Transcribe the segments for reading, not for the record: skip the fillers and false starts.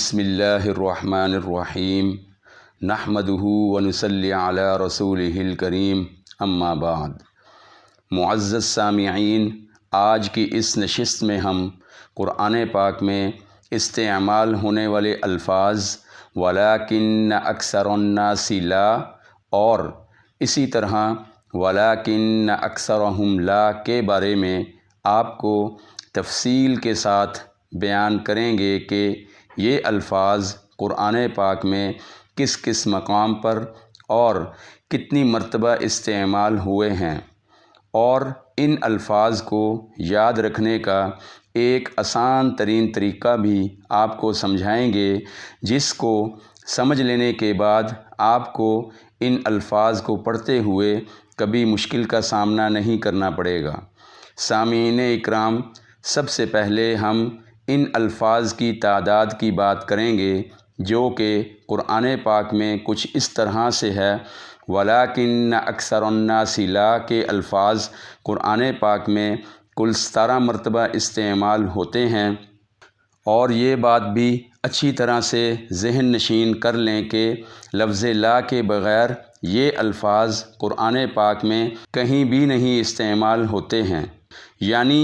بسم اللہ الرحمن الرحیم نحمدہ ونصلی علی رسولہ الکریم اما بعد۔ معزز سامعین، آج کی اس نشست میں ہم قرآن پاک میں استعمال ہونے والے الفاظ وَلَٰكِنَّ أَكْثَرَ النَّاسِ لَا اور اسی طرح وَلَٰكِنَّ أَكْثَرَهُمْ لَا کے بارے میں آپ کو تفصیل کے ساتھ بیان کریں گے کہ یہ الفاظ قرآن پاک میں کس کس مقام پر اور کتنی مرتبہ استعمال ہوئے ہیں، اور ان الفاظ کو یاد رکھنے کا ایک آسان ترین طریقہ بھی آپ کو سمجھائیں گے، جس کو سمجھ لینے کے بعد آپ کو ان الفاظ کو پڑھتے ہوئے کبھی مشکل کا سامنا نہیں کرنا پڑے گا۔ سامعین اکرام، سب سے پہلے ہم ان الفاظ کی تعداد کی بات کریں گے، جو کہ قرآن پاک میں کچھ اس طرح سے ہے۔ وَلَٰكِنَّ أَكْثَرَ النَّاسِ لَا کے الفاظ قرآن پاک میں کل 17 مرتبہ استعمال ہوتے ہیں، اور یہ بات بھی اچھی طرح سے ذہن نشین کر لیں کہ لفظ لا کے بغیر یہ الفاظ قرآن پاک میں کہیں بھی نہیں استعمال ہوتے ہیں، یعنی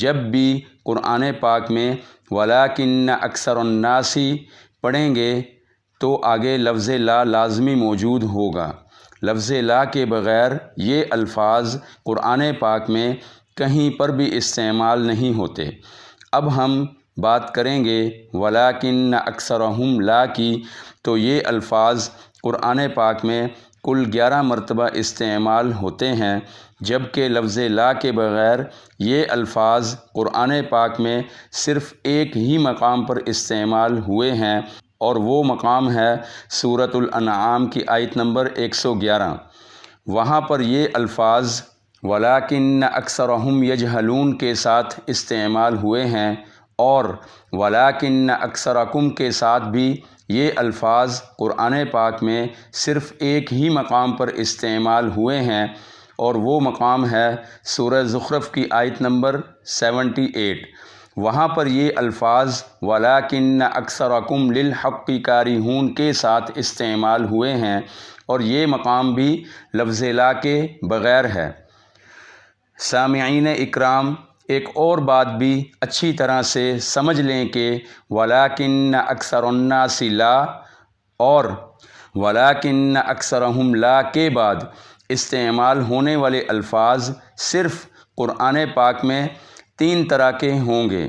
جب بھی قرآن پاک میں وَلَٰكِنَّ أَكْثَرَ النَّاسِ پڑھیں گے تو آگے لفظ لا لازمی موجود ہوگا۔ لفظ لا کے بغیر یہ الفاظ قرآن پاک میں کہیں پر بھی استعمال نہیں ہوتے۔ اب ہم بات کریں گے وَلَٰكِنَّ أَكْثَرَهُمْ لَا کی، تو یہ الفاظ قرآن پاک میں کل 11 مرتبہ استعمال ہوتے ہیں، جبکہ لفظ لا کے بغیر یہ الفاظ قرآن پاک میں صرف ایک ہی مقام پر استعمال ہوئے ہیں، اور وہ مقام ہے سورۃ الانعام کی آیت نمبر 111۔ وہاں پر یہ الفاظ وَلَٰكِنَّ أَكْثَرَهُمْ يَجْهَلُونَ کے ساتھ استعمال ہوئے ہیں، اور وَلَٰكِنَّ أَكْثَرَكُمْ کے ساتھ بھی یہ الفاظ قرآن پاک میں صرف ایک ہی مقام پر استعمال ہوئے ہیں، اور وہ مقام ہے سورہ زخرف کی آیت نمبر 78۔ وہاں پر یہ الفاظ وَلَٰكِنَّ أَكْثَرَكُمْ لِلْحَقِّ كَارِهُونَ کے ساتھ استعمال ہوئے ہیں، اور یہ مقام بھی لفظ لا کے بغیر ہے۔ سامعین اکرام، ایک اور بات بھی اچھی طرح سے سمجھ لیں کہ وَلَٰكِنَّ أَكْثَرَ النَّاسِ لَا اور وَلَٰكِنَّ أَكْثَرَهُمْ لَا کے بعد استعمال ہونے والے الفاظ صرف قرآن پاک میں 3 طرح کے ہوں گے۔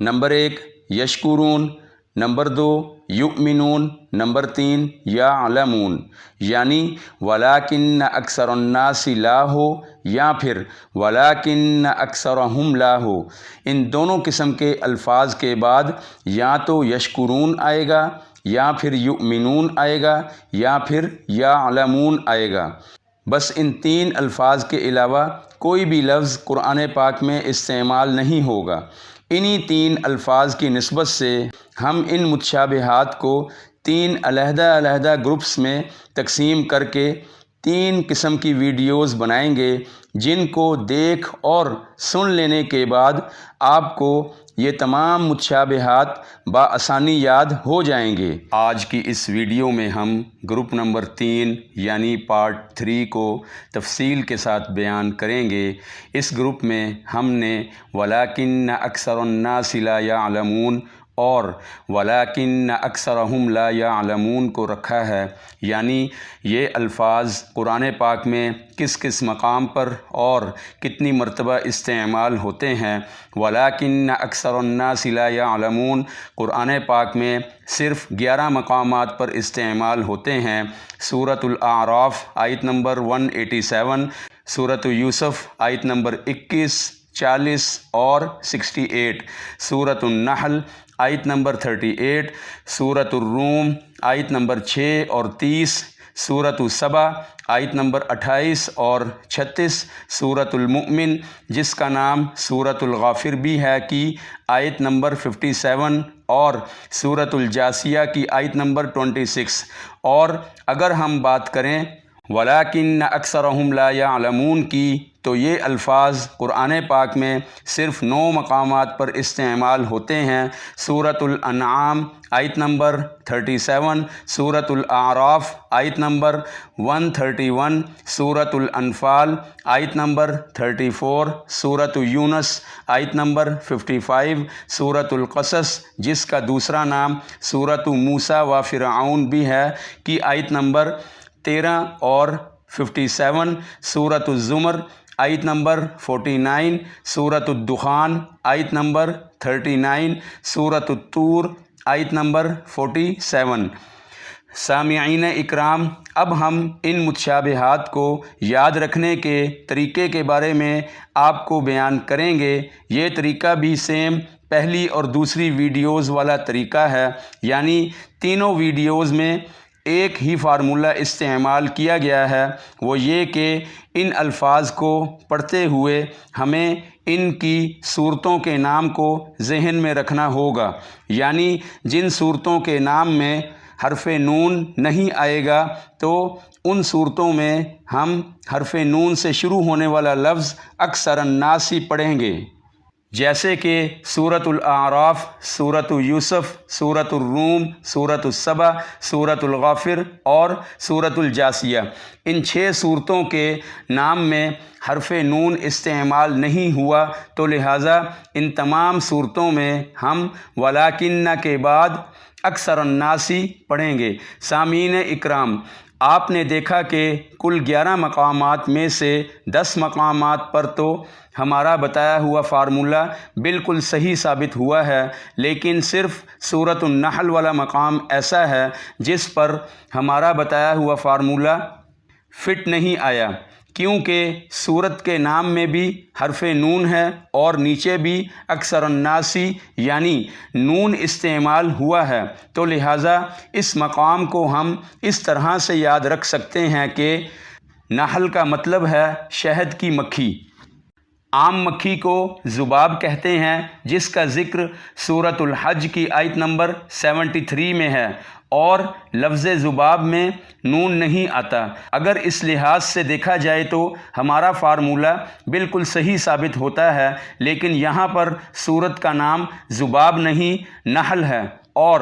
نمبر 1 یشکرون، نمبر 2 یؤمنون، نمبر 3 یعلمون، یعنی وَلَٰكِنَّ أَكْثَرَ النَّاسِ لَا ہو یا پھر وَلَٰكِنَّ أَكْثَرَهُمْ لَا ہو۔ ان دونوں قسم کے الفاظ کے بعد یا تو یشکرون آئے گا، یا پھر یؤمنون آئے گا، یا پھر یعلمون آئے گا۔ بس ان 3 الفاظ کے علاوہ کوئی بھی لفظ قرآن پاک میں استعمال نہیں ہوگا۔ انہی 3 الفاظ کی نسبت سے ہم ان متشابہات کو 3 علیحدہ علیحدہ گروپس میں تقسیم کر کے 3 قسم کی ویڈیوز بنائیں گے، جن کو دیکھ اور سن لینے کے بعد آپ کو یہ تمام متشابہات بآسانی یاد ہو جائیں گے۔ آج کی اس ویڈیو میں ہم گروپ نمبر 3 یعنی پارٹ 3 کو تفصیل کے ساتھ بیان کریں گے۔ اس گروپ میں ہم نے وَلَٰكِنَّ أَكْثَرَ النَّاسِ لَا يَعْلَمُونَ اور وَلَٰكِنَّ أَكْثَرَهُمْ لَا يَعْلَمُونَ کو رکھا ہے، یعنی یہ الفاظ قرآن پاک میں کس کس مقام پر اور کتنی مرتبہ استعمال ہوتے ہیں۔ وَلَٰكِنَّ أَكْثَرَ النَّاسِ لَا يَعْلَمُونَ قرآن پاک میں صرف 11 مقامات پر استعمال ہوتے ہیں۔ سورۃ الاعراف آیت نمبر 187، سورۃ یوسف آیت نمبر 21، 40 اور 68، سورۃ النحل آیت نمبر 38، سورۃ الروم آیت نمبر 6 اور 30، سورۃ السبا آیت نمبر 28 اور 36، سورۃ المؤمن جس کا نام سورۃ الغافر بھی ہے کی آیت نمبر 57، اور سورۃ الجاثیہ کی آیت نمبر 26۔ اور اگر ہم بات کریں وَلَٰكِنَّ أَكْثَرَهُمْ لَا يَعْلَمُونَ کی، تو یہ الفاظ قرآن پاک میں صرف 9 مقامات پر استعمال ہوتے ہیں۔ سورۃ الانعام آیت نمبر 37، سورۃ الاعراف آیت نمبر 131، سورۃ الانفال آیت نمبر 34، سورۃ یونس آیت نمبر 55، سورۃ القصص جس کا دوسرا نام سورۃ موسیٰ و فرعون بھی ہے کی آیت نمبر 13 اور 57، سورۃ الزمر آیت نمبر 49، سورۃ الدخان آیت نمبر 39، سورۃ الطور آیت نمبر 47۔ سامعین اکرام، اب ہم ان متشابہات کو یاد رکھنے کے طریقے کے بارے میں آپ کو بیان کریں گے۔ یہ طریقہ بھی سیم پہلی اور دوسری ویڈیوز والا طریقہ ہے، یعنی تینوں ویڈیوز میں ایک ہی فارمولہ استعمال کیا گیا ہے، وہ یہ کہ ان الفاظ کو پڑھتے ہوئے ہمیں ان کی صورتوں کے نام کو ذہن میں رکھنا ہوگا، یعنی جن صورتوں کے نام میں حرف نون نہیں آئے گا تو ان صورتوں میں ہم حرف نون سے شروع ہونے والا لفظ اکثر الناس ہی پڑھیں گے، جیسے کہ سورۃ الاعراف، سورۃ یوسف، سورۃ الروم، سورۃ السبا، سورۃ الغافر اور سورۃ الجاثیہ۔ ان 6 صورتوں کے نام میں حرف نون استعمال نہیں ہوا، تو لہٰذا ان تمام صورتوں میں ہم ولاکن کے بعد اکثر الناس پڑھیں گے۔ سامعین اکرام، آپ نے دیکھا کہ کل 11 مقامات میں سے 10 مقامات پر تو ہمارا بتایا ہوا فارمولہ بالکل صحیح ثابت ہوا ہے، لیکن صرف سورۃ النحل والا مقام ایسا ہے جس پر ہمارا بتایا ہوا فارمولہ فٹ نہیں آیا، کیونکہ سورت کے نام میں بھی حرف نون ہے اور نیچے بھی اکثر الناس یعنی نون استعمال ہوا ہے، تو لہٰذا اس مقام کو ہم اس طرح سے یاد رکھ سکتے ہیں کہ نحل کا مطلب ہے شہد کی مکھی۔ عام مکھی کو ذباب کہتے ہیں، جس کا ذکر سورۃ الحج کی آیت نمبر 73 میں ہے، اور لفظ ذباب میں نون نہیں آتا۔ اگر اس لحاظ سے دیکھا جائے تو ہمارا فارمولہ بالکل صحیح ثابت ہوتا ہے، لیکن یہاں پر سورت کا نام ذباب نہیں نحل ہے، اور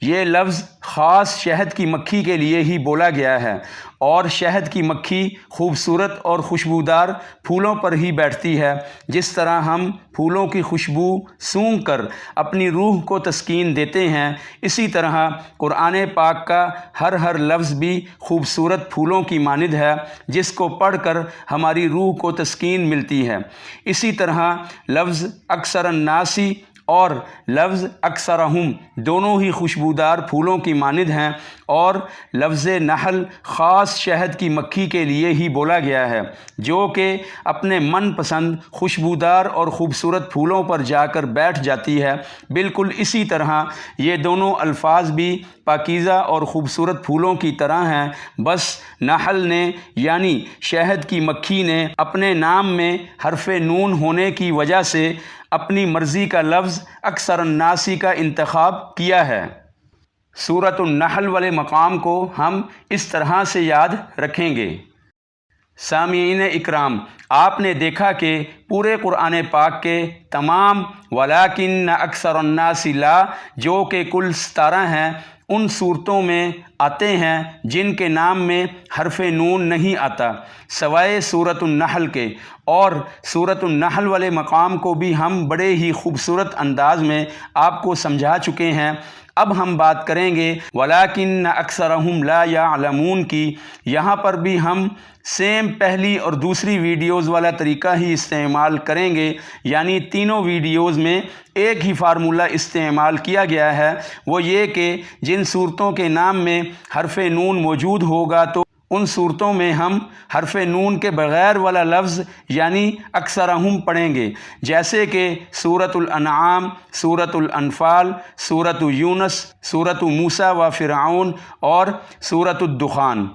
یہ لفظ خاص شہد کی مکھی کے لیے ہی بولا گیا ہے، اور شہد کی مکھی خوبصورت اور خوشبودار پھولوں پر ہی بیٹھتی ہے۔ جس طرح ہم پھولوں کی خوشبو سونگھ کر اپنی روح کو تسکین دیتے ہیں، اسی طرح قرآن پاک کا ہر لفظ بھی خوبصورت پھولوں کی مانند ہے، جس کو پڑھ کر ہماری روح کو تسکین ملتی ہے۔ اسی طرح لفظ اکثر الناس اور لفظ اکثرہم دونوں ہی خوشبودار پھولوں کی مانند ہیں، اور لفظ نحل خاص شہد کی مکھی کے لیے ہی بولا گیا ہے، جو کہ اپنے من پسند خوشبودار اور خوبصورت پھولوں پر جا کر بیٹھ جاتی ہے۔ بالکل اسی طرح یہ دونوں الفاظ بھی پاکیزہ اور خوبصورت پھولوں کی طرح ہیں، بس نحل نے یعنی شہد کی مکھی نے اپنے نام میں حرف نون ہونے کی وجہ سے اپنی مرضی کا لفظ اکثر الناس کا انتخاب کیا ہے۔ سورۃ النحل والے مقام کو ہم اس طرح سے یاد رکھیں گے۔ سامعین اکرام، آپ نے دیکھا کہ پورے قرآن پاک کے تمام ولاکن اکثر الناس لا جو کہ کل 17 ہیں، ان صورتوں میں آتے ہیں جن کے نام میں حرف نون نہیں آتا، سوائے سورۃ النحل کے، اور سورۃ النحل والے مقام کو بھی ہم بڑے ہی خوبصورت انداز میں آپ کو سمجھا چکے ہیں۔ اب ہم بات کریں گے ولاکن اکثرہم لا یعلمون کی۔ یہاں پر بھی ہم سیم پہلی اور دوسری ویڈیوز والا طریقہ ہی استعمال کریں گے، یعنی تینوں ویڈیوز میں ایک ہی فارمولہ استعمال کیا گیا ہے، وہ یہ کہ جن صورتوں کے نام میں حرف نون موجود ہوگا تو ان صورتوں میں ہم حرف نون کے بغیر والا لفظ یعنی اکثرہم پڑھیں گے، جیسے کہ سورۃ الانعام، سورۃ الانفال، سورۃ یونس، سورۃ موسیٰ و فرعون اور سورۃ الدخان۔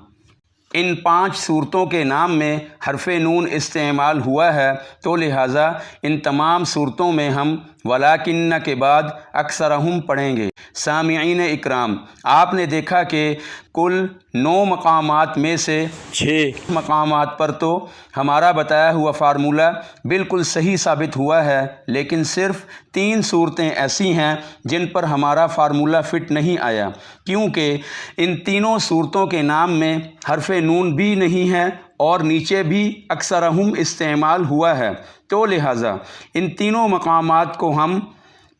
ان 5 صورتوں کے نام میں حرف نون استعمال ہوا ہے، تو لہٰذا ان تمام صورتوں میں ہم ولاکن کے بعد اکثرہم پڑھیں گے۔ سامعین اکرام، آپ نے دیکھا کہ کل 9 مقامات میں سے 6 مقامات پر تو ہمارا بتایا ہوا فارمولہ بالکل صحیح ثابت ہوا ہے، لیکن صرف 3 صورتیں ایسی ہیں جن پر ہمارا فارمولہ فٹ نہیں آیا، کیونکہ ان تینوں صورتوں کے نام میں حرف نون بھی نہیں ہے اور نیچے بھی اکثرہم استعمال ہوا ہے۔ تو لہٰذا ان تینوں مقامات کو ہم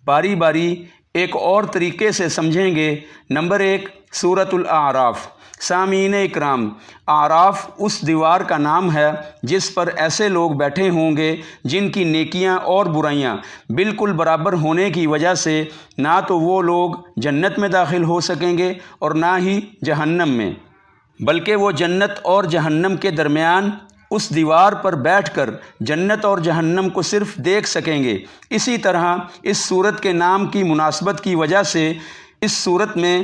باری باری ایک اور طریقے سے سمجھیں گے۔ نمبر 1، سورۃ الاعراف۔ سامعین اکرام، اعراف اس دیوار کا نام ہے جس پر ایسے لوگ بیٹھے ہوں گے جن کی نیکیاں اور برائیاں بالکل برابر ہونے کی وجہ سے نہ تو وہ لوگ جنت میں داخل ہو سکیں گے اور نہ ہی جہنم میں، بلکہ وہ جنت اور جہنم کے درمیان اس دیوار پر بیٹھ کر جنت اور جہنم کو صرف دیکھ سکیں گے۔ اسی طرح اس صورت کے نام کی مناسبت کی وجہ سے اس صورت میں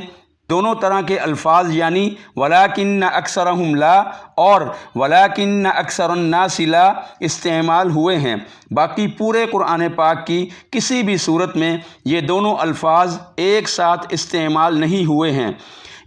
دونوں طرح کے الفاظ یعنی ولاکن اکثرہم لا اور ولاکن اکثر الناس لا استعمال ہوئے ہیں۔ باقی پورے قرآن پاک کی کسی بھی صورت میں یہ دونوں الفاظ ایک ساتھ استعمال نہیں ہوئے ہیں،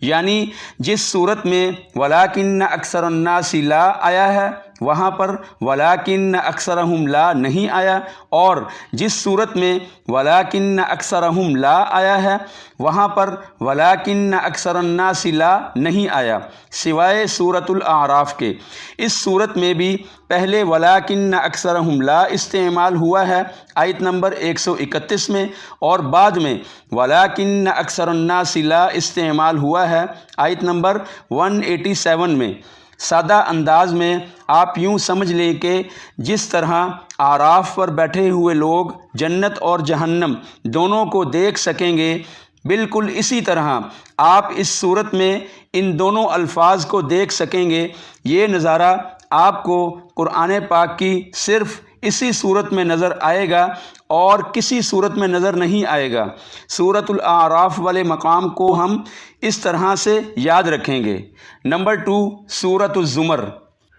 یعنی جس صورت میں ولاکن اکثر الناس لا آیا ہے وہاں پر ولاکن اکثرہم لا نہیں آیا، اور جس صورت میں ولاکن اکثرہم لا آیا ہے وہاں پر ولاکن اکثر الناس لا نہیں آیا، سوائے سورۃ الاعراف کے۔ اس صورت میں بھی پہلے ولاکن اکثرہم لا استعمال ہوا ہے آیت نمبر 131 میں، اور بعد میں ولاکن اکثر الناس لا استعمال ہوا ہے آیت نمبر 187 میں۔ سادہ انداز میں آپ یوں سمجھ لیں کہ جس طرح اعراف پر بیٹھے ہوئے لوگ جنت اور جہنم دونوں کو دیکھ سکیں گے، بالکل اسی طرح آپ اس صورت میں ان دونوں الفاظ کو دیکھ سکیں گے۔ یہ نظارہ آپ کو قرآن پاک کی صرف اسی صورت میں نظر آئے گا اور کسی صورت میں نظر نہیں آئے گا۔ سورۃ الاعراف والے مقام کو ہم اس طرح سے یاد رکھیں گے۔ نمبر 2، سورۃ الزمر۔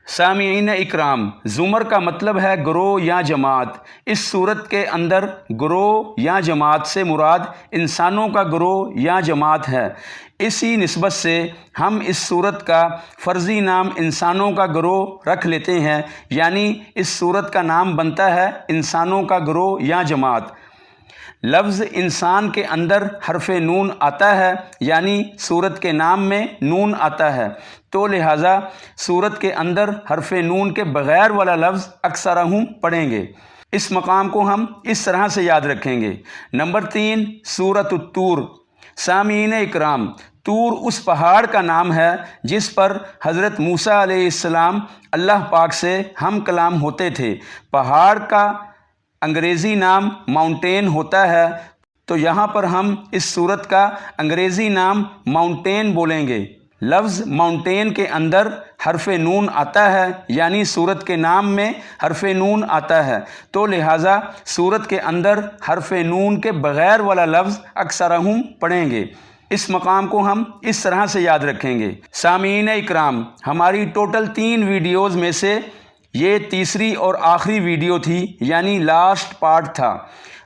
سامعین اکرام، زمر کا مطلب ہے گروہ یا جماعت۔ اس صورت کے اندر گروہ یا جماعت سے مراد انسانوں کا گروہ یا جماعت ہے۔ اسی نسبت سے ہم اس صورت کا فرضی نام انسانوں کا گروہ رکھ لیتے ہیں، یعنی اس صورت کا نام بنتا ہے انسانوں کا گروہ یا جماعت۔ لفظ انسان کے اندر حرف نون آتا ہے، یعنی صورت کے نام میں نون آتا ہے، تو لہٰذا صورت کے اندر حرف نون کے بغیر والا لفظ اکثرہم پڑھیں گے۔ اس مقام کو ہم اس طرح سے یاد رکھیں گے۔ نمبر 3، سورۃ الطور۔ سامعین اکرام، طور اس پہاڑ کا نام ہے جس پر حضرت موسیٰ علیہ السلام اللہ پاک سے ہم کلام ہوتے تھے۔ پہاڑ کا انگریزی نام ماؤنٹین ہوتا ہے، تو یہاں پر ہم اس صورت کا انگریزی نام ماؤنٹین بولیں گے۔ لفظ ماؤنٹین کے اندر حرف نون آتا ہے، یعنی صورت کے نام میں حرف نون آتا ہے، تو لہٰذا صورت کے اندر حرف نون کے بغیر والا لفظ اکثرہم پڑھیں گے۔ اس مقام کو ہم اس طرح سے یاد رکھیں گے۔ سامعین اکرام، ہماری ٹوٹل 3 ویڈیوز میں سے یہ تیسری اور آخری ویڈیو تھی، یعنی لاسٹ پارٹ تھا۔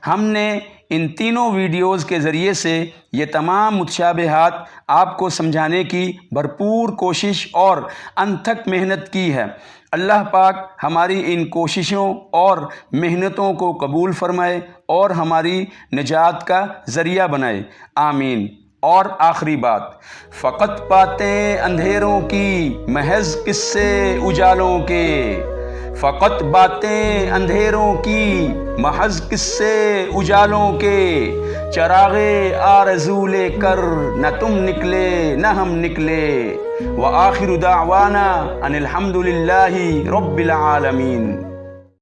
ہم نے ان تینوں ویڈیوز کے ذریعے سے یہ تمام متشابہات آپ کو سمجھانے کی بھرپور کوشش اور انتھک محنت کی ہے۔ اللہ پاک ہماری ان کوششوں اور محنتوں کو قبول فرمائے اور ہماری نجات کا ذریعہ بنائے، آمین۔ اور آخری بات، فقط باتیں اندھیروں کی، محض قصے اجالوں کے۔ فقط باتیں اندھیروں کی، محض قصے اجالوں کے۔ چراغے آرزو لے کر نہ تم نکلے نہ ہم نکلے۔ وآخر دعوانا ان الحمد للہ رب العالمین۔